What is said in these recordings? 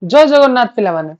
जय जगन्नाथ पिला माने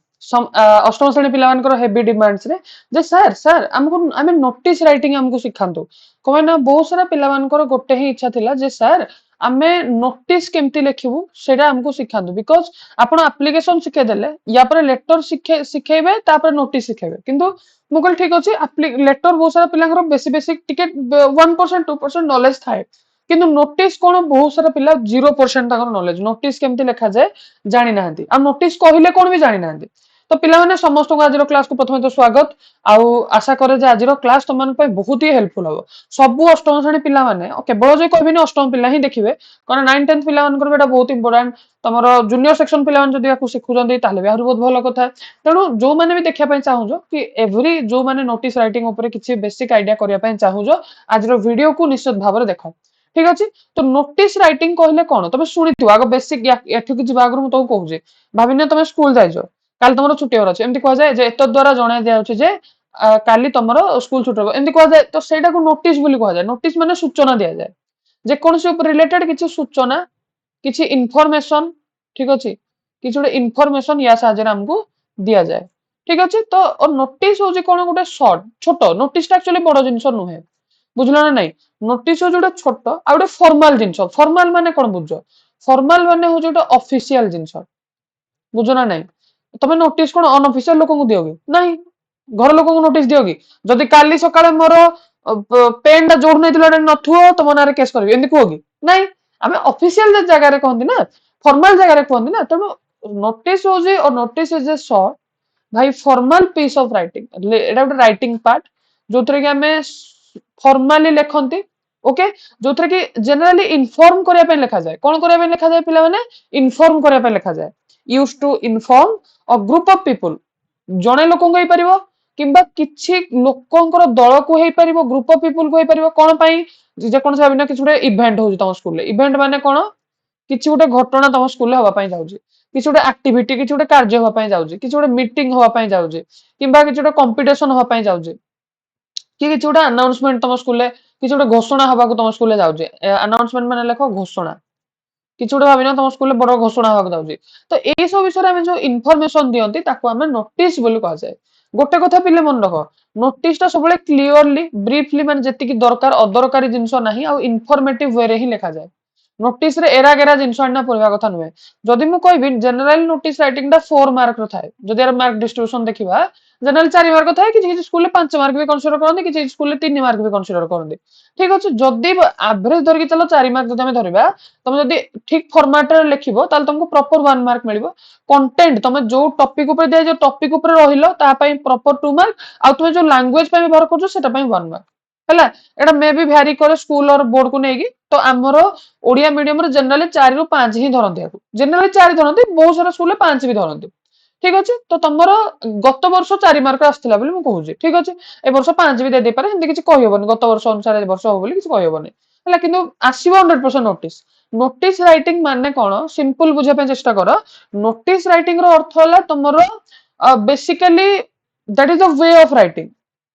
अष्टम श्रेणी पिला मानकर हेवी डिमांड्स रे जे सर सर हमको आमे नोटिस राइटिंग हमको सिखांतु कहे ना बहुत सारा पिला मानकर गोटे ही इच्छा थिला जे सर आमे नोटिस केमती लिखिबु सेटा हमको सिखांतु बिकॉज आपण एप्लीकेशन शिखे देले या पर लेटर शिखेबे तापर नोटिस शिखेबे किंतु मु कहल ठीक अछि लेटर बहुत सारा पिलांकर बेसी बेसिक टिके 1% 2% नॉलेज थाए किंतु नोटिस कोन बहुत सारा पिला 0% ताकर नॉलेज नोटिस केमती लिखा जाए जानी नाहंती आ नोटिस कहिले कोन भी जानी नाहंती तो पिला माने समस्त को आज क्लास को प्रथमे तो स्वागत आउ आशा करे जे आज क्लास तुम मन पे बहुत ही हेल्पफुल हो सबु अष्टम श्रेणी पिला माने केवल जे कहबिनी अष्टम पिला ही देखिबे कारण 9 10th पिला मानकर बेटा बहुत इंपोर्टेंट तमरो जूनियर सेक्शन पिला मान जदी याकू सिखुजंदी ताले भी आहुर बहुत भलो कथा तेणु जो माने भी देखिया पय चाहूजो कि एवरी जो माने नोटिस राइटिंग ऊपर किछि बेसिक आइडिया करिया पय चाहूजो आज वीडियो को निश्चित भाबरे देखो ठीक अछि तो नोटिस राइटिंग कहले कोन तबे सुनिथियो आगो बेसिक एठु कि जिबा आगु तो कहूजे भाबिने तमे स्कूल जाइजो काल तमरो छुट्टी होर अछि एमति कह जाय जे एत द्वारा जणा दिया होछि जे काली तमरो स्कूल छुट्टी होबो एमति कह जाय तो सेटा को नोटिस बोली कह जाय नोटिस माने सूचना दिया जाय जे कोन से ऊपर रिलेटेड किछि सूचना किछि इन्फॉर्मेशन ठीक अछि किछि ओडे इन्फॉर्मेशन या साजर हमको दिया जाय ठीक अछि तो और नोटिस हो जे कोन गोटे शॉर्ट छोटो नोटिस टा एक्चुअली बड़ जिंस नुहे बुझलो ना नहीं नोटिस हो जोटे छोट आ गोटे फॉर्मल जिंस फॉर्मल माने कोन बुझो फॉर्मल माने हो जोटे ऑफिशियल जिंस बुझो ना नहीं तमे नोटिस कोन अनऑफिशियल लोक को दियोगी नहीं घर लोक को नोटिस दियोगी जदी काली सकाळे मोर पेन टा जोड़ नैतिला नथुओ तम नारे केस करबी एंदी कोगी नहीं आमे ऑफिशियल जगह रे कहंदी ना फॉर्मल जगह रे कहंदी ना तमे नोटिस हो जे और नोटिस इज ए शॉर्ट भाई फॉर्मल पीस ऑफ राइटिंग एटा गोटे राइटिंग पार्ट जोथरे कि आमे फॉर्मली लेखंती ओके जोथरे कि जनरली इन्फॉर्म करिया पे लिखा जाए कोन करिया पे लिखा जाए पिला माने इन्फॉर्म करिया पे लिखा जाए used to inform a group of people जणे लोक को परिबो किंबा किछि लोकंकर दल को हेई परिबो ग्रुप ऑफ पीपल को हेई परिबो कोन पई जे कोन से भाबिना किछि गोटे इवेंट होउजी तम स्कूल रे इवेंट माने कोन किछि गोटे घटना तम स्कूल रे होबा पई जाउजी किछि गोटे एक्टिविटी किछि गोटे कार्य होबा पई जाउजी किछि गोटे मीटिंग होबा पई जाउजी किंबा किछि गोटे कंपटीशन होबा पई जाउजी कि किछि गोटे अनाउंसमेंट तम स्कूल रे किछि गोटे घोषणा होबा को तम स्कूल रे जाउजी अनाउंसमेंट माने लेखो घोषणा किछि गोटे भाबिना तम स्कूल रे बड़ घोषणा होबा को जाउजी तो एई सब विषय रे हम जो इन्फॉर्मेशन दियंती ताको हम नोटिस बोली कहा जाय गोटे कथा पिले मन रख नोटिस टा सबले क्लियरली ब्रीफली माने जति कि दरकार अदरकारी जिंस नाही आ इन्फॉर्मेटिव वे रे ही लिखा जाय नोटिस रे एरा गेरा जिंस आना पढिबा कथा नुहे जदि मु कहबी जनरल नोटिस राइटिंग दा 4 मार्क रो थाए जदि यार मार्क डिस्ट्रीब्यूशन देखिबा जनरल 4 मार्क थाए कि किछि स्कूल रे 5 मार्क भी कंसीडर करंदी किछि स्कूल रे 3 मार्क भी कंसीडर करंदी ठीक अछि जदि एवरेज धरि कि चलो 4 मार्क जदि हम धरिबा तुम जदि ठीक फॉर्मेट रे लिखिबो ताल तुमको प्रॉपर 1 मार्क मिलिबो कंटेंट तुम जो टॉपिक ऊपर दे जो टॉपिक ऊपर रहिलो ता पई प्रॉपर 2 मार्क आ तुम जो लैंग्वेज पई व्यवहार करछो सेटा पई 1 मार्क हैला एटा मे भी भ्यारी करे स्कूल और बोर्ड को नेगी तो हमरो ओडिया मीडियम रे जनरली 4 रु 5 ही धरंती जनरली 4 धरंती बहुत सारा स्कूल 5 भी धरंती ठीक अछि तो तमरो गत वर्ष 4 मार्क आस्थिला बोली मु कहूजी ठीक अछि ए वर्ष 5 भी दे दे पारे हिंदी किछि कहि होबनी गत वर्ष अनुसार ए वर्ष हो बोली किछि कहि होबनी हैला किंतु आसीबो 100% नोटिस नोटिस राइटिंग माने कोन सिंपल बुझा पे चेष्टा करो नोटिस राइटिंग रो अर्थ होला तमरो basically that is the way of writing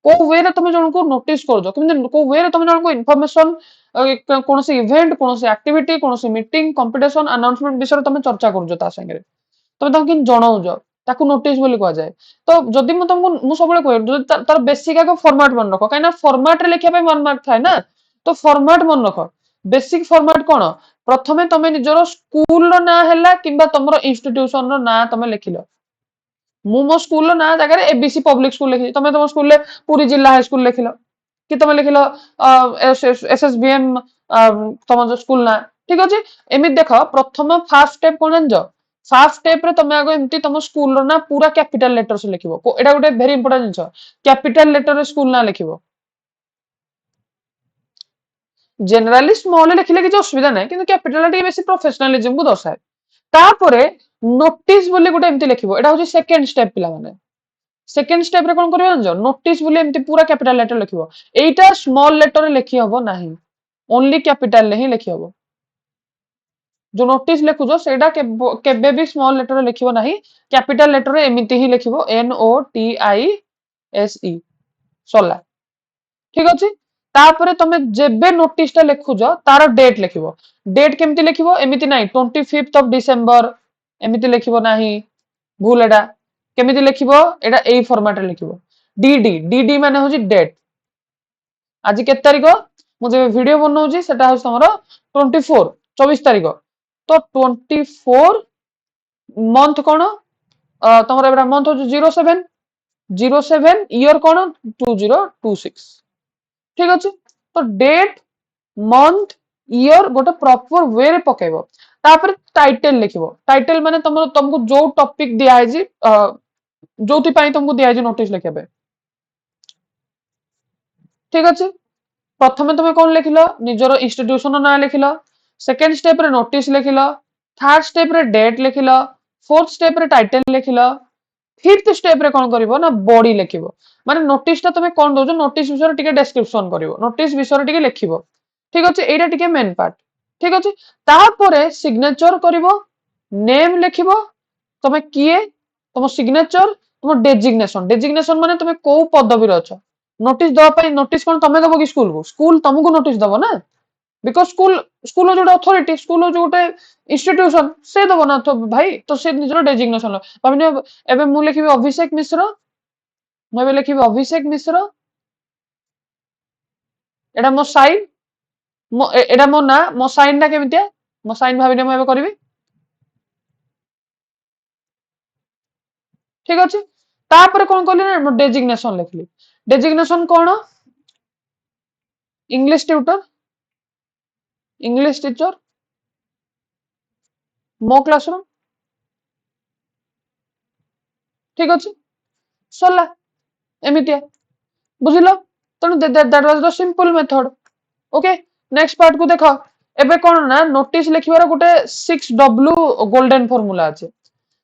को वे रे तुम जन को नोटिस करजो किंतु को वे रे तुम जन को इन्फॉर्मेशन कोनोसी इवेंट कोनोसी एक्टिविटी कोनोसी मीटिंग कंपटीशन अनाउंसमेंट विषय तुम चर्चा करजो ता संगे तुम ताको किन जणाउजो ताको नोटिस बोली कह जाय तो जदि मु तुमको मु सबले कह जदि तार बेसिक आको फॉर्मेट मन रखो काइना फॉर्मेट रे लिखिया पे 1 मार्क थाए ना तो फॉर्मेट मन रखो बेसिक फॉर्मेट कोन प्रथमे तमे निजरो स्कूल रो ना हैला किबा तमरो इंस्टीट्यूशन रो ना तमे लिखिलो मु मो स्कूल रो ना जगह एबीसी पब्लिक स्कूल लिखि तमे तम स्कूल ले पूरी जिला हाई स्कूल लिखिलो कि तमे लिखिलो एसएसबीएम तम जो स्कूल ना ठीक अछि एमि देखो प्रथम फर्स्ट स्टेप कोन जानजो फर्स्ट स्टेप रे तमे आगो एमती तम स्कूल रो ना पूरा कैपिटल लेटर से लिखिबो एटा गोटे वेरी इंपोर्टेंट जिंस कैपिटल लेटर रे स्कूल ना लिखिबो जनरली स्मॉल लिखिले कि असुविधा नै किंतु कैपिटल टी बेसी प्रोफेशनलिज्म को दर्शाए तापरे नोटिस बोली गोटे एमती लिखिबो एटा होची सेकंड स्टेप पिला माने सेकंड स्टेप रे कोन करियो जानजो नोटिस बोली एमती पूरा कैपिटल लेटर लिखिबो एटा स्मॉल लेटर रे लिखि हबो नाही ओनली कैपिटल ले ही लिखि हबो जो नोटिस लिखुजो सेटा केबे भी स्मॉल लेटर रे लिखिबो नाही कैपिटल लेटर रे एमिति ही लिखिबो NOTISE सोला ठीक अछि तापरे तमे जेबे नोटिस टा लिखुजो तार डेट लिखिबो डेट केमति लिखिबो एमिति नाही 25th of December एमिति लिखिबो नाही भूल एटा केमिति लिखिबो एटा एई फॉर्मेट रे लिखिबो डीडी डीडी माने होची डेट आज के तारिख मु जे वीडियो बनौची सेटा हो हमर 24 24 तारिख तो 24 मंथ कोन तमरा एबरा मंथ हो 07 07 ईयर कोन 2026 ठीक अछि तो डेट मंथ ईयर गोटे प्रॉपर वे रे पकेबो तापर टाइटल लिखिबो टाइटल माने तुमको जो टॉपिक दिया है जी जोथि पई तुमको दिया है जी नोटिस लिखबे ठीक अछि प्रथमे तुम कौन लिखिल निजर इंस्टीट्यूशन ना लिखिल सेकेंड स्टेप रे नोटिस लिखिल थर्ड स्टेप रे डेट लिखिल फोर्थ स्टेप रे टाइटल लिखिल फिफ्थ स्टेप रे कौन करिवो ना बॉडी लिखिबो माने नोटिस टा तुम कौन दोजो नोटिस विषय टिके डिस्क्रिप्शन करिवो नोटिस विषय टिके लिखिबो ठीक अछि एटा टिके मेन पार्ट ठीक अछि तापरे सिग्नेचर करिवो नेम लिखिबो तुम किए तुम सिग्नेचर तुम डेजिग्नेशन डेजिग्नेशन माने तुम को पदवी रे अछ नोटिस दवा पाई नोटिस कोन तमे दबो कि स्कूल को स्कूल तुमको नोटिस दबो ना बिकॉज स्कूल जो अथॉरिटी स्कूल जो गोटे इंस्टीट्यूशन से दबो ना तो भाई तो से निजर डेजिग्नेशन भाबिने एबे मु लिखिबि अभिषेक मिश्र मु एबे लिखिबि अभिषेक मिश्र एडा मो साइन मो एडा मो ना मो साइन ना केमितिया मो साइन भाबिने मु एबे करबि ठीक अछि तापर कोन कहली ना मो डेजिग्नेशन लिखली डेजिग्नेशन कोन इंग्लिश ट्यूटर इंग्लिश टीचर मो क्लासरूम ठीक अछि सरला एमितिया बुझिलो तनु that was the simple method okay next part को देखो एबे कोन ना नोटिस लिखिबार गोटे 6W गोल्डन फार्मूला अछि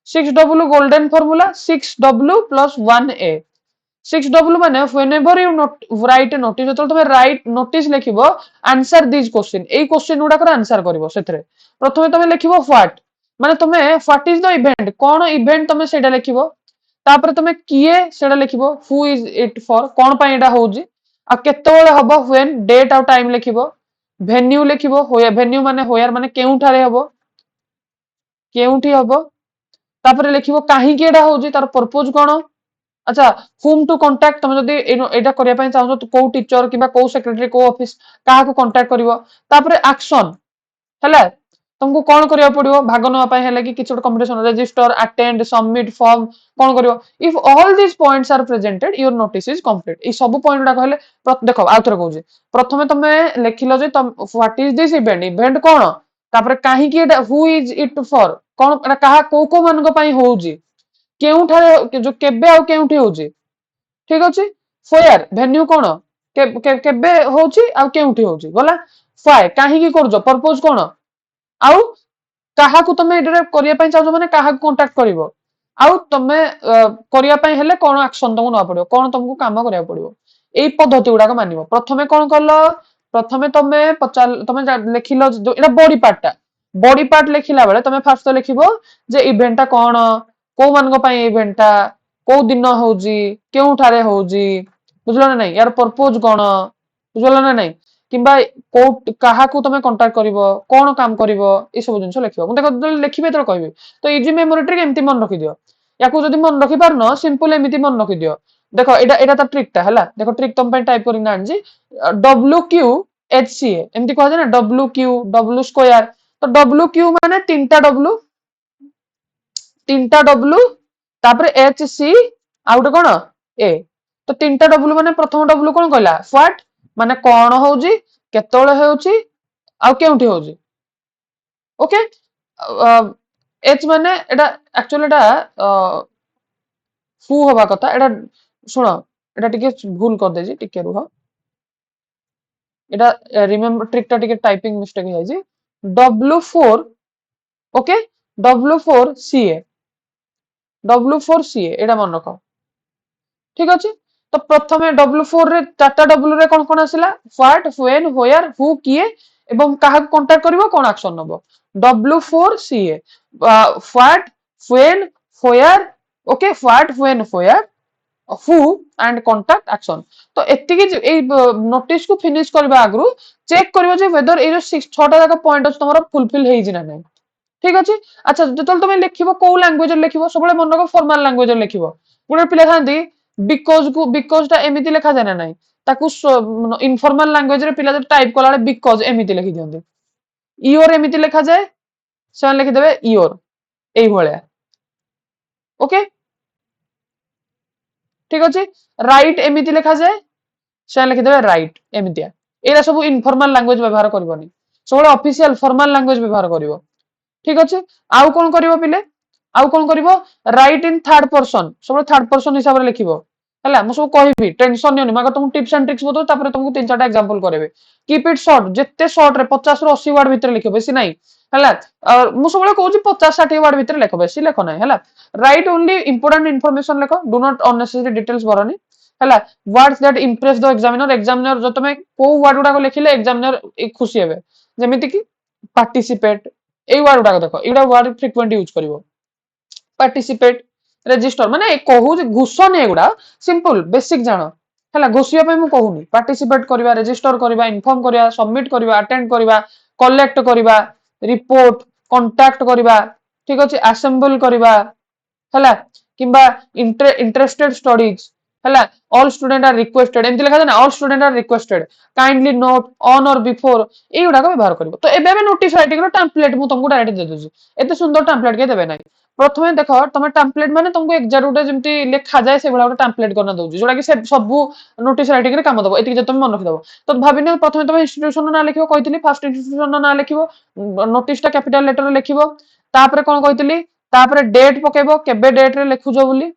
6W golden formula 6W plus 1A 6W माने whenever you write a notice जतल तुम राइट नोटिस लिखिबो आंसर दिस क्वेश्चन एई क्वेश्चन गुडा कर आंसर करिवो सेथरे प्रथमे तुम लिखिबो व्हाट माने तुम what is the event cone event तुम सेडा लिखिबो तापर तुम किए सेडा लिखिबो हु इज इट फॉर कोन पई एडा होउजी आ केतेबेले हबो व्हेन डेट और टाइम लिखिबो वेन्यू लिखिबो होया वेन्यू माने होयर माने केउठारे हबो केउठी हबो तापर लिखिबो काहे की एडा होउजी तार पर्पस कोन अच्छा हुम टू कांटेक्ट तुम जदी एटा करिया पई चाहो तो को टीचर किबा को सेक्रेटरी को ऑफिस काहा को कांटेक्ट करिवो तापर एक्शन हैला तुमको कौन करिया पड़िवो भाग नवा पई हैला कि किछ competition register attend submit form कौन करिवो if all this points are presented your notice is complete ई सब पॉइंट गुडा कहले देखो आउथरे कहूजी प्रथमे तुमे लिखिलो जे तुम what is this event event कौन तापर काहे की एटा हु इज इट फॉर कौन एटा काहा को मान को पई होउजी केउठारे जो केबे आ केउठी होउजी ठीक अछि फेयर वेन्यू कोन केबे होउची आ केउठी होउची गला फाय काहे की करजो पर्पस कोन आउ काहा को तमे एडरे करिया पई चाहो माने काहा को कांटेक्ट करिवो आउ तमे करिया पई हेले कोन एक्शन तुमको न पड़ियो कोन तुमको काम करिया पड़ियो एई पद्धति गुडा को मानिबो प्रथमे कोन करलो प्रथमे तमे तमे लिखिलो एटा बॉडी पार्ट लिखिला बेले तमे फर्स्ट लिखिबो जे इवेंट ता कोन को मान को पई इवेंट ता को दिन होउजी केउठारे होउजी बुझलो ना नहीं यार पर्पस कोन बुझलो ना नहीं किंबा को काहा को तमे कांटेक्ट करिवो कोन काम करिवो ए सब जिंस लिखिबो मु देखो लिखिबे तो कहबे तो इजी मेमोरी ट्रिक एम्ति मन रखि दियो याकू जदी मन रखि पारनो सिंपल एमिति मन रखि दियो देखो एटा एटा त ट्रिक ता हला देखो ट्रिक तुम पे टाइप करि ना जी WQHCA एम्ति कह जे ना WQ W स्क्वायर तो WQ माने तीनटा W तापर HC आउट कोन A तो तीनटा W माने प्रथम W कोन कहला व्हाट माने कोन होउजी केतोळे होउची आ केउठी होउची ओके एच माने एटा एक्चुअली एटा हु होबा कथा एटा सुनो एटा टिके भूल कर देजी टिके रुह एटा रिमेंबर ट्रिक टा टिके टाइपिंग मिस्टेक है जी W4 ओके W4CA W4CA एटा मन रखो ठीक अछि तो प्रथमे W4 रे चारटा W रे कोन कोन आसिला व्हाट व्हेन वेयर हु किए एवं काहा कांटेक्ट करिवो कोन एक्शन नबो W4CA what when where okay what when where who and contact action तो एति की ए नोटिस को फिनिश करबा आगरु चेक करिवो जे वेदर ए जो 6 टा जाका पॉइंट अछि तमरो फुलफिल हेइ जिना नै ठीक अच्छे अच्छा जो तुम लिखिब कौ लांगुएज लिखिब सब मन रख फॉर्मल लैंग्वेज लिखिब गोटे पिला था बिकज टा एमती लिखा जाए ना नाई ताकू इनफॉर्मल लैंग्वेज रे पिला टाइप कला बिकज एमती लिखि दियंती इयोर एमती लिखा जाए से लिखिदेवे इयोर एई भलिया ओके ठीक अच्छे राइट एमती लिखा जाए से लिखिदेवे राइट एमतिया एरा सब इनफॉर्मल लैंग्वेज व्यवहार करबनी सब ऑफिशियल फॉर्मल लैंग्वेज व्यवहार करिवो ठीक अच्छे आउ कौन करिवो पिले आउ कौन करिवो राइट इन थर्ड पर्सन सब थर्ड पर्सन हिसाब रे लिखिवो हला मु सब कहबी टेंशन नियोनी मगर तुम टिप्स एंड ट्रिक्स बतो तापर तुमको तीन चारटा एग्जांपल करेबे कीप इट शॉर्ट जेते शॉर्ट रे 50 रो 80 वर्ड भीतर लिखो बेसी नाही हला मु सब कहूची 50 60 वर्ड भीतर लिखो बेसी लिखो नाही हला राइट ओनली इंपोर्टेंट इन्फॉर्मेशन लिखो डू नॉट अननेसेसरी डिटेल्स भरनी हला words that Impress the examiner जो तमे को वर्ड गुडा को लिखिले एग्जामिनर खुशी हेबे जेमिति कि पार्टिसिपेट এই ওয়ার্ড গুড়াক দেখ এইটা ওয়ার্ড ফ্রিকুয়েন্ট ইউজ করিব পার্টিসিপেট রেজিস্টর মানে कहू घुसन एगुड़ा सिंपल बेसिक जान है घोषिया मु कहूनी पार्टिसिपेट करवा रेजिस्टर करवा इनफॉर्म करवा सबमिट करवा अटेंड करवा कलेक्ट करवा रिपोर्ट कांटेक्ट करवा ठीक अच्छे असेंबल करवा है किंबा इंटरेस्टेड स्टडीज है ऑल स्टूडेंट आर रिक्वेस्टेड एमती लिखा ना all student are requested kindly note on or before ये गुड़ाक व्यवहार कर तो एबे नोटिस राइटिंग टेम्पलेट मु तुमको डायरेक्ट दे दूची एते सुंदर टेम्पलेट के देबे ना प्रथमे देख तुम टेम्पलेट माने तुमको एक्जाक्ट गोटे जमती लिखा जाए से गोटे टेम्पलेट करना दउची जोटा कि सब नोटिस राइटिंग रे काम दबो एति जे तुम मन रखि दबो तो भाबिने प्रथमे तुम इंस्टीट्यूशन ना लिखिबो कहितली फर्स्ट इंस्टीट्यूशन ना लिखिबो नोटिस टा कैपिटल लेटर लिखिबो तापरे कोन कहितली तापरे डेट पकेबो केबे डेट रे लिखुजो बोली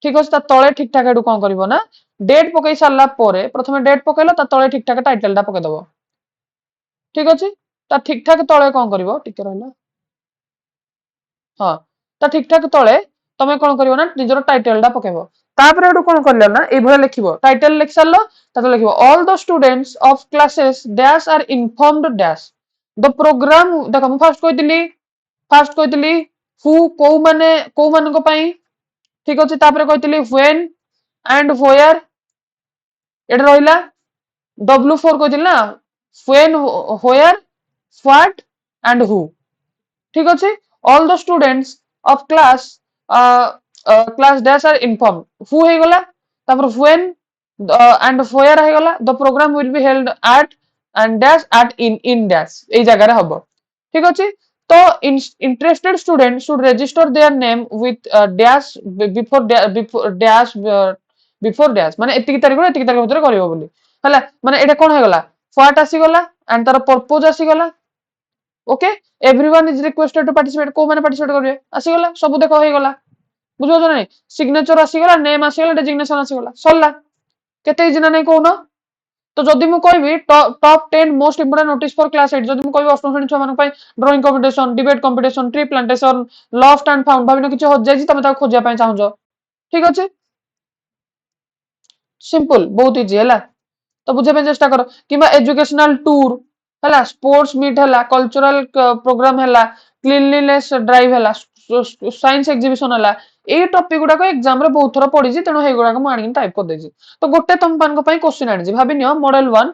ठीक अछि ता तळे ठीक ठाक एडु कोन करिवो ना डेट पकई सारला परे प्रथमे डेट पकेलो ता तळे ठीक ठाक टाइटल टा पके दबो ठीक अछि ता ठीक ठाक तळे कोन करिवो टिके रहला हां ता ठीक ठाक तळे तमे कोन करिवो ना निजर टाइटल टा पकेबो तापरे एडु कोन करले ना ए भले लिखिबो टाइटल लिख सारलो ता लिखिबो all the students of classes dash are informed dash the program देखो मु फर्स्ट कहितली हु को माने को पई ठीक अछि तापरे कहितली व्हेन एंड वेयर एटा रहिला W4 कहितली ना when where what and who ठीक अछि all the students of class dash are inform who हे गला तापर व्हेन एंड वेयर हे गला the program will be held at and dash at in dash ए जगह रे हबो ठीक अछि तो interested students should register their name with dash before dash माने एतिकी तारिख भितर करिवो बोली हला माने एटा कोन हे गला व्हाट आसी गला एंड तार पर्पस आसी गला okay everyone is requested to participate को माने पार्टिसिपेट करबे आसी गला सब देखो हे गला बुझो नै सिग्नेचर आसी गला नेम आसी गला डेजिग्नेशन आसी गला सरला केते इजी ना नै कोन तो जदि मु कहबी top 10 most important notice for class 8 जदि मु कहबी अष्टम श्रेणी छुआ मानक पई drawing competition debate competition tree plantation lost and found भाबिनो किछ हो जाय तमे ता खोजिया पई चाहौ ठीक अछि सिंपल बहुत इजी हैला तो बुझे पे चेष्टा करो किबा एजुकेशनल टूर हैला स्पोर्ट्स मीट हैला कल्चरल प्रोग्राम हैला क्लीनलीनेस ड्राइव हैला साइंस एग्जीबिशन हैला ए टॉपिक गुडा को एग्जाम रे बहुत थोड़ा पड़ी तेणु हे गुडा को मु आनी टाइप कर देजी तो गोटे तुम पान को पई क्वेश्चन आनी भाबिनियो मॉडल 1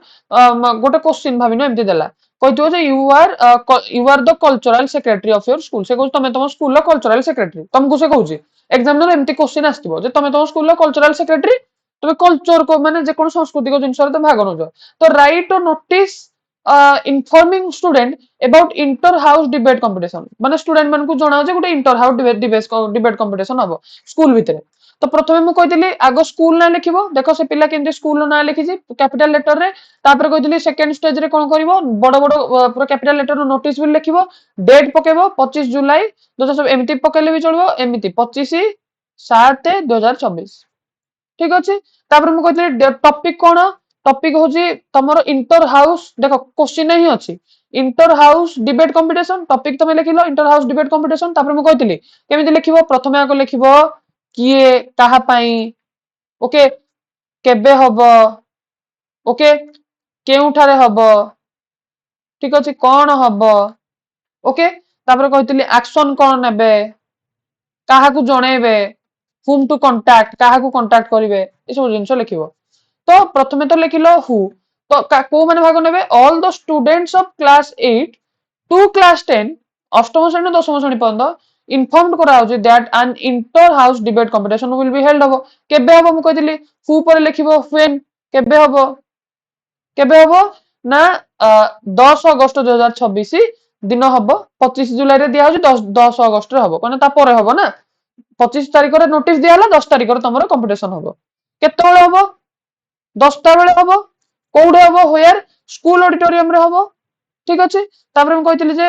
गोटे क्वेश्चन भाबिनियो एमती देला कहतो जे you are the cultural secretary of your school से कहू तमे तुम स्कूल लो कल्चरल सेक्रेटरी तुमको से कहूची एग्जाम रे एमती क्वेश्चन आस्तिबो जे तमे तुम स्कूल लो कल्चरल सेक्रेटरी तमे कल्चर को माने जे कोन सांस्कृतिक जिंस रे तो भाग नजो तो right notice informing student about inter house debate competition माने स्टूडेंट मन को जणाओ जे गोटे इंटर हाउस डिबेट कंपटीशन हबो स्कूल भितरे तो प्रथमे मु कहितली आगो स्कूल ना लिखिबो देखो से पिला केनते स्कूल ना लिखि जी कैपिटल लेटर रे तापर कहितली सेकंड स्टेज रे कोन करिवो बड़ बड़ पूरा कैपिटल लेटर रो नोटिस भी लिखिबो डेट पकेबो 25 जुलाई 2000 एमिति पकेले भी चलबो एमिति 25 7 2024 ठीक अछि तापर मु कहितली टॉपिक कोन टॉपिक होची तमरो इंटर हाउस देखो क्वेश्चन नहीं अछि inter house debate competition topic तमे लिखिलो इंटर हाउस डिबेट कंपटीशन तापर मु कहितली केमिति लिखिबो प्रथमे आको लिखिबो किए काहा पाई ओके केबे हबो ओके केउठारे हबो ठीक अछि कोन हबो ओके तापर कहितली एक्शन कोन नेबे काहा को जणेबे whom to contact काहा को कांटेक्ट करिवे ए सब जिंस लिखिबो तो प्रथमे तो लिखिलो हु तो को माने भाग नेबे all the students of class 8 to class 10 ଅଷ୍ଟମ ଶ୍ରେଣୀ ଦଶମ ଶ୍ରେଣୀ ପର୍ଯ୍ୟନ୍ତ ଇନଫର୍ମଡ କରାଯାଉଛି ଦ୍ୟାଟ୍ ଆନ୍ inter house debate competition will be held ହବ। କେବେ ହବ ମୁଁ କହିଥିଲି ହୁ ପରେ ଲେଖିବ ହ୍ୱେନ୍। କେବେ ହବ କେବେ ହବ ନା 10 ଅଗଷ୍ଟ 2026 ଦିନ ହବ। 25 ଜୁଲାଇରେ ଦିଆହଉଛି 10 ଅଗଷ୍ଟରେ ହବ କାରଣ ତାପରେ ହବ ନା। 25 ତାରିଖରେ ନୋଟିସ ଦିଆହେଲା 10 ତାରିଖରେ ତମର କମ୍ପିଟିସନ ହବ। କେତେବେଳେ ହବ 10ଟା ବେଳେ ହବ। କୋଉଠି ହବ ହୋୟାର ସ୍କୁଲ ଅଡିଟୋରିୟମରେ ହବ। ଠିକ ଅଛି ତାପରେ ମୁଁ କହିଥିଲି ଯେ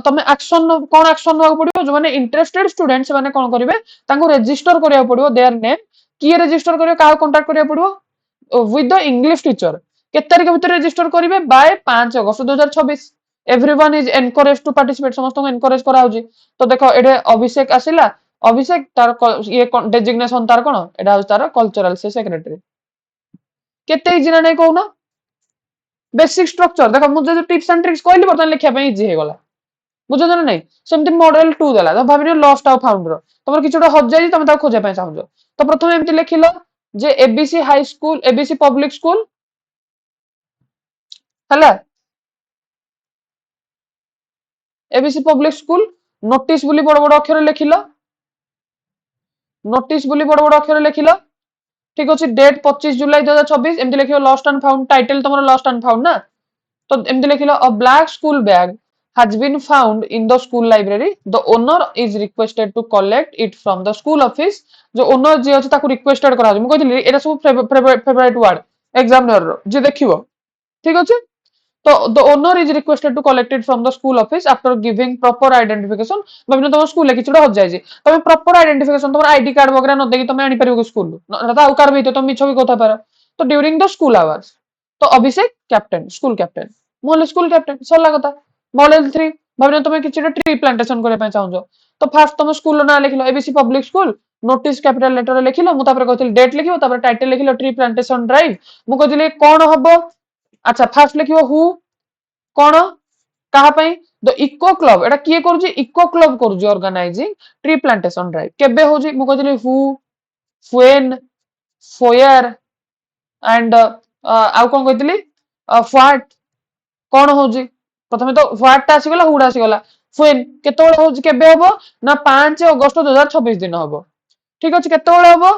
ତମେ ଆକ୍ସନ କଣ ଆକ୍ସନ ନେବାକୁ ପଡିବ ଯୋଉମାନେ ଇଣ୍ଟରେଷ୍ଟେଡ ଷ୍ଟୁଡେଣ୍ଟ ସେମାନେ କଣ କରିବେ ତାଙ୍କୁ ରେଜିଷ୍ଟର କରିବାକୁ ପଡିବ ଦେୟାର ନେମ୍। କିଏ ରେଜିଷ୍ଟର କରିବ କାହାକୁ କଣ୍ଟାକ୍ଟ କରିବାକୁ ପଡିବ ୱିଥ ଦ ଇଂଲିଶ ଟିଚର। କେତେ ତାରିଖ ଭିତରେ ରେଜିଷ୍ଟର କରିବେ by 5 August 2026। Everyone is encourage to participate ସମସ୍ତଙ୍କୁ ଏନକରେଜ କରାହଉଛି। ତ ଦେଖ ଏଠି ଅଭିଷେକ ଆସିଲା ଅଭିଷେକ ତାର ଇଏ ଡେଜିଗ୍ନେସନ ତାର କଣ ଏଟା ହଉଛି ତାର କଲଚରାଲ ସେ ସେକ୍ରେଟାରୀ। କେତେ ଇଜି ନା ନାଇଁ କହୁନ ବେସିକ ଷ୍ଟ୍ରକ୍ଚର ଦେଖ ମୁଁ ଯଦି ଟିପ୍ସ ଆଣ୍ଡ ଟ୍ରିକ୍ସ କହିଲି ବର୍ତ୍ତମାନ ଲେଖିବା ପାଇଁ ଇଜି ହେଇଗଲା ବୁଝୁଛ ନା ନାଇଁ। ସେମିତି ମଡେଲ 2 ଦେଲା ତ ଭାବିନିଅ ଲଷ୍ଟ ଆଉ ଫାଉଣ୍ଡର ତମର କିଛି ଗୋଟେ ହଯାଇଛି ତମେ ତାକୁ ଖୋଜିବା ପାଇଁ ଚାହୁଁଛ ତ ପ୍ରଥମେ ଏମିତି ଲେଖିଲ ଯେ ABC high school ABC public school ହେଲା एबीसी पब्लिक स्कूल नोटिस बोली बड़ बड़ अक्षर लिखिल नोटिस बोली बड़ बड़ अक्षर लिखिल ठीक अच्छे डेट 25 जुलाई 2026 एमती लिख लॉस्ट एंड फाउंड टाइटल तुम लॉस्ट एंड फाउंड ना तो एमती लिखिल a black school bag has been found in the school library the owner is requested to collect it from the school office जो ओनर जी अछि ताकू रिक्वेस्टेड करा मु कहथिली एटा सब फेवरेट वर्ड एग्जामिनर रो जे देखिबो ठीक अछि तो the owner is requested to collect it from the school office after giving proper identification भाबिनो तुम स्कूल ले किछुडा हो जाय जे तुम प्रॉपर आइडेंटिफिकेशन तुम आईडी कार्ड वगैरह न देकी तुम आनी परिबो स्कूल न तो आउ कार भी तुम मिछ भी कहता पारो तो ड्यूरिंग द स्कूल आवर्स तो अभिषेक कैप्टन स्कूल कैप्टन मोले स्कूल कैप्टन सरला कथा मॉडल 3 भाबिनो तुम किछुडा ट्री प्लांटेशन करे पय चाहजो तो फर्स्ट तुम स्कूल ना लिखलो ABC public school notice capital letter लिखिलो मु तापर कहथिल डेट लिखियो तापर टाइटल लिखिलो ट्री प्लांटेशन ड्राइव मु कहथिल कोन हबो अच्छा फर्स्ट लिखियो हु कोन कहा पई द इको क्लब एटा किए करूची इको क्लब करूची ऑर्गेनाइजिंग ट्री प्लांटेशन ड्राइव केबे होची मु कहथिल हु व्हेन फोयर एंड आउ कोन कहथिली व्हाट कोन होची प्रथमे तो व्हाट ता आसीगला हुड आसीगला व्हेन केतोळे होची केबे हबो ना 5 अगस्त 2026 दिन हबो ठीक अछि केतोळे हबो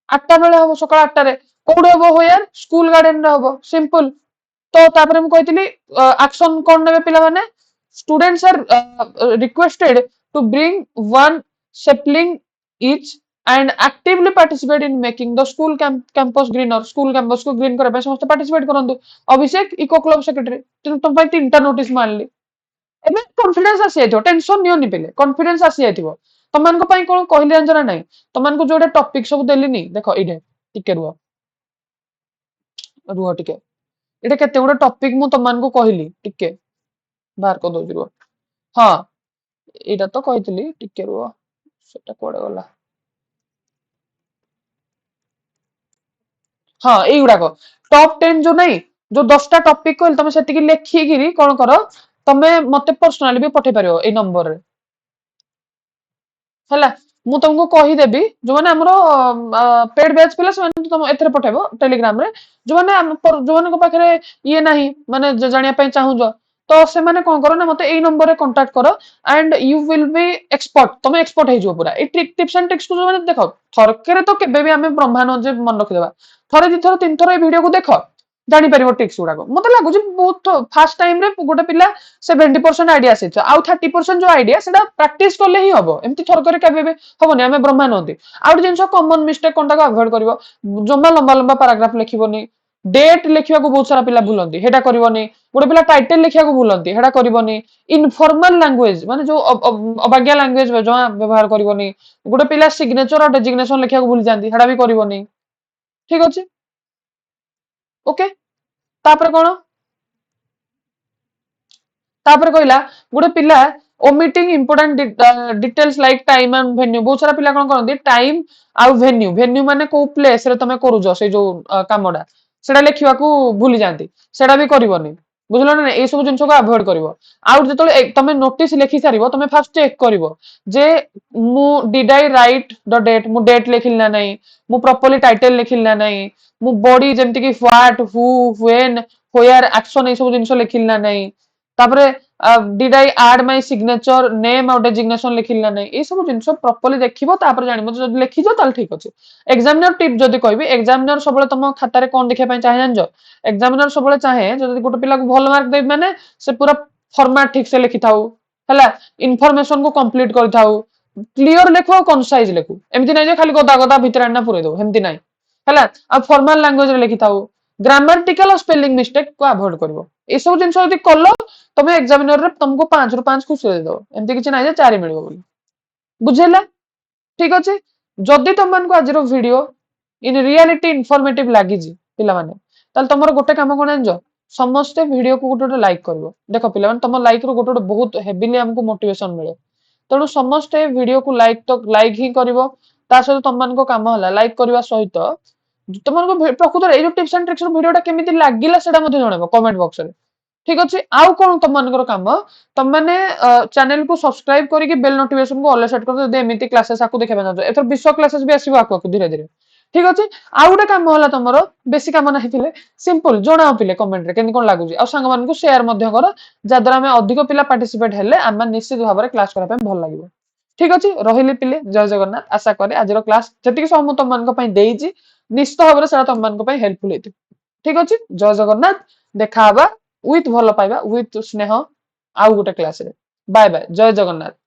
8टा बेले हबो सकाळ 8टा रे कोडे हबो होयर स्कूल गार्डन रे हबो सिंपल तो तापरे मु कहथिली एक्शन कोन नेबे पिला माने students are requested to bring one sapling each and actively participate in making the school campus greener school campus को green करे समस्त participate करंतु अभिषेक इको क्लब सेक्रेटरी तुम भाई तीनटा नोटिस मानली एबे कॉन्फिडेंस आसी जाइतो टेंशन नियो नि पेले कॉन्फिडेंस आसी जाइतो तमन को पई कोन कहले जानजना नाही तमन को जोडे टॉपिक सब देली नी देखो इडे टिके रुओ रुओ टिके इडे केते गुडे टॉपिक मु तमन को कहली टिके बाहर को दो रुओ हां एटा तो कहतली टिके रुओ सेटा कोडे गला हाँ एगुड़ाक टॉप 10 जो नहीं जो 10टा टॉपिक कहल तुम सेटिकी लेखिकी कौन कर तमे मते पर्सनाली भी पठे पारियो ए नंबर रे हैला मु तुमको कहि देबी जो माने हमरो पेड बैच पिला से माने तुम एथरे पठेबो टेलीग्राम रे जो माने को पाखरे ये नाही माने जानिया पय चाहू तो से माने कोन करो ना मते ए नंबर रे कांटेक्ट करो and you will be expert तुम एक्सपर्ट हे जो पूरा ए टिप्स एंड ट्रिक्स को जो माने देखो थरकेरे तो केबे भी हमें ब्रह्मांड जे मन रखि देबा थरे दी थर तीन थर ए वीडियो को देखो जानी परिबो टिप्स गुडा को मते लागु जे बहुत फास्ट टाइम रे गोटे पिला 70% आईडिया से आउ 30% जो आईडिया सेटा प्रैक्टिस करले ही हबो एमती थर करे केबे भी हबोनी हमें ब्रह्मांड होती आउ जिंस कॉमन मिस्टेक कोनटा को अवॉइड करिवो जम्मा लंबा लंबा पैराग्राफ लिखिबोनी डेट लिखिया को बहुत सारा पिला भूलंती हेटा करिवोनी गोटे पिला टाइटल लिखिया को भूलंती हेटा करिवोनी इनफॉर्मल लैंग्वेज माने जो अबाग्या लैंग्वेज जमा व्यवहार करिवोनी गोटे पिला सिग्नेचर और डेजिग्नेशन लिखिया को भूल जांती हेटा भी करिवोनी ठीक अछि ओके तापर कोन तापर कहला गोटे पिला omitting important details like time and venue बहुत सारा पिला कोन करंती टाइम आ वेन्यू वेन्यू माने को प्लेस रे तमे करूजो से जो कामडा सेडा लेखिवा को भूली जांती सेडा भी करिवोनी बुझलो ना ए सब जिंस को अवॉइड करिवो आउट जेतले तमे नोटिस लिखि सारिवो तमे फर्स्ट चेक करिवो जे मु did I write the date मु डेट लिखिला नाही मु प्रॉपर्ली टाइटल लिखिला नाही मु बॉडी जेमति कि what who when where action ए सब जिंस लिखिला नाही तापरे did I add my signature name और डेजिग्नेशन लिखिला नहीं ये सब जिन प्रॉपर्ली देखिबो तापर जानिबो जदी लिखिजो ताल ठीक अछि एग्जामिनर टिप जदी कहबी एग्जामिनर सबले तुम खाता रे कोन देखै पय चाहे जानजो एग्जामिनर सबले चाहे जदी गोटे पिला को भल मार्क देबी माने से पूरा फॉर्मेट ठीक से लिखि थाउ हला इन्फॉर्मेशन को कंप्लीट कर थाउ क्लियर लेखो और कंसाइज लेखो एमति नै जे खाली गदा गदा भितर आना पुरे दो एमति नै हला आ फॉर्मल लैंग्वेज रे लिखि थाउ ग्रामेटिकल और स्पेलिंग मिस्टेक को अवॉइड करबो ए सब जिंस जदी कलो तमे एग्जामिनर रे तुमको 5 रु 5 खुश दे दो एमति किछ नै जे 4 मिलबो बोली बुझेला ठीक अछि जदी तुम मान को आज रो वीडियो इन रियलिटी इन्फॉर्मेटिव लागी जी पिला माने ताल तमरो गोटे काम कोन जानजो समस्त वीडियो को गोटे लाइक करबो देखो पिला माने तुम लाइक रो गोटे बहुत हेवीली हमको मोटिवेशन मिले तेणु समस्त वीडियो को लाइक तो लाइक ही करिवो ता सहित तुम मान को काम होला लाइक करबा सहित तुम मान को प्रकृत ए जो टिप्स एंड ट्रिक्स रो वीडियोटा केमिति लागिला सेटा मते जणाबो कमेंट बॉक्स रे ठीक अछि आउ कोन तुम मान काम तुम माने चैनल को सब्सक्राइब करिके बेल नोटिफिकेशन को ऑल सेट कर दे एमिति क्लासेस आकु देखबा ना एथर विश्व क्लासेस भी आसीबो आकु धीरे धीरे ठीक अछि आउ गोटे काम होला तमरो बेसी काम नाही थिले सिंपल जणाओ पिले कमेंट रे केनि कोन लागु जी आ संग मान को शेयर मध्य कर जदरा हमें अधिक पिला पार्टिसिपेट हेले आम निश्चित भाव में क्लास करबा भल लागिवो ठीक अछि रहिली पिले जय जगन्नाथ आशा करे आज रो क्लास जति सब तुम मान को पई देइजी निश्चित भाव में सेटा तुम मान को पई हेल्पफुल हेतु ठीक अछि जय जगन्नाथ देखा हबा विथ भल पाइबा विथ स्नेह आउ गोटे क्लास रे बाय बाय जय जगन्नाथ।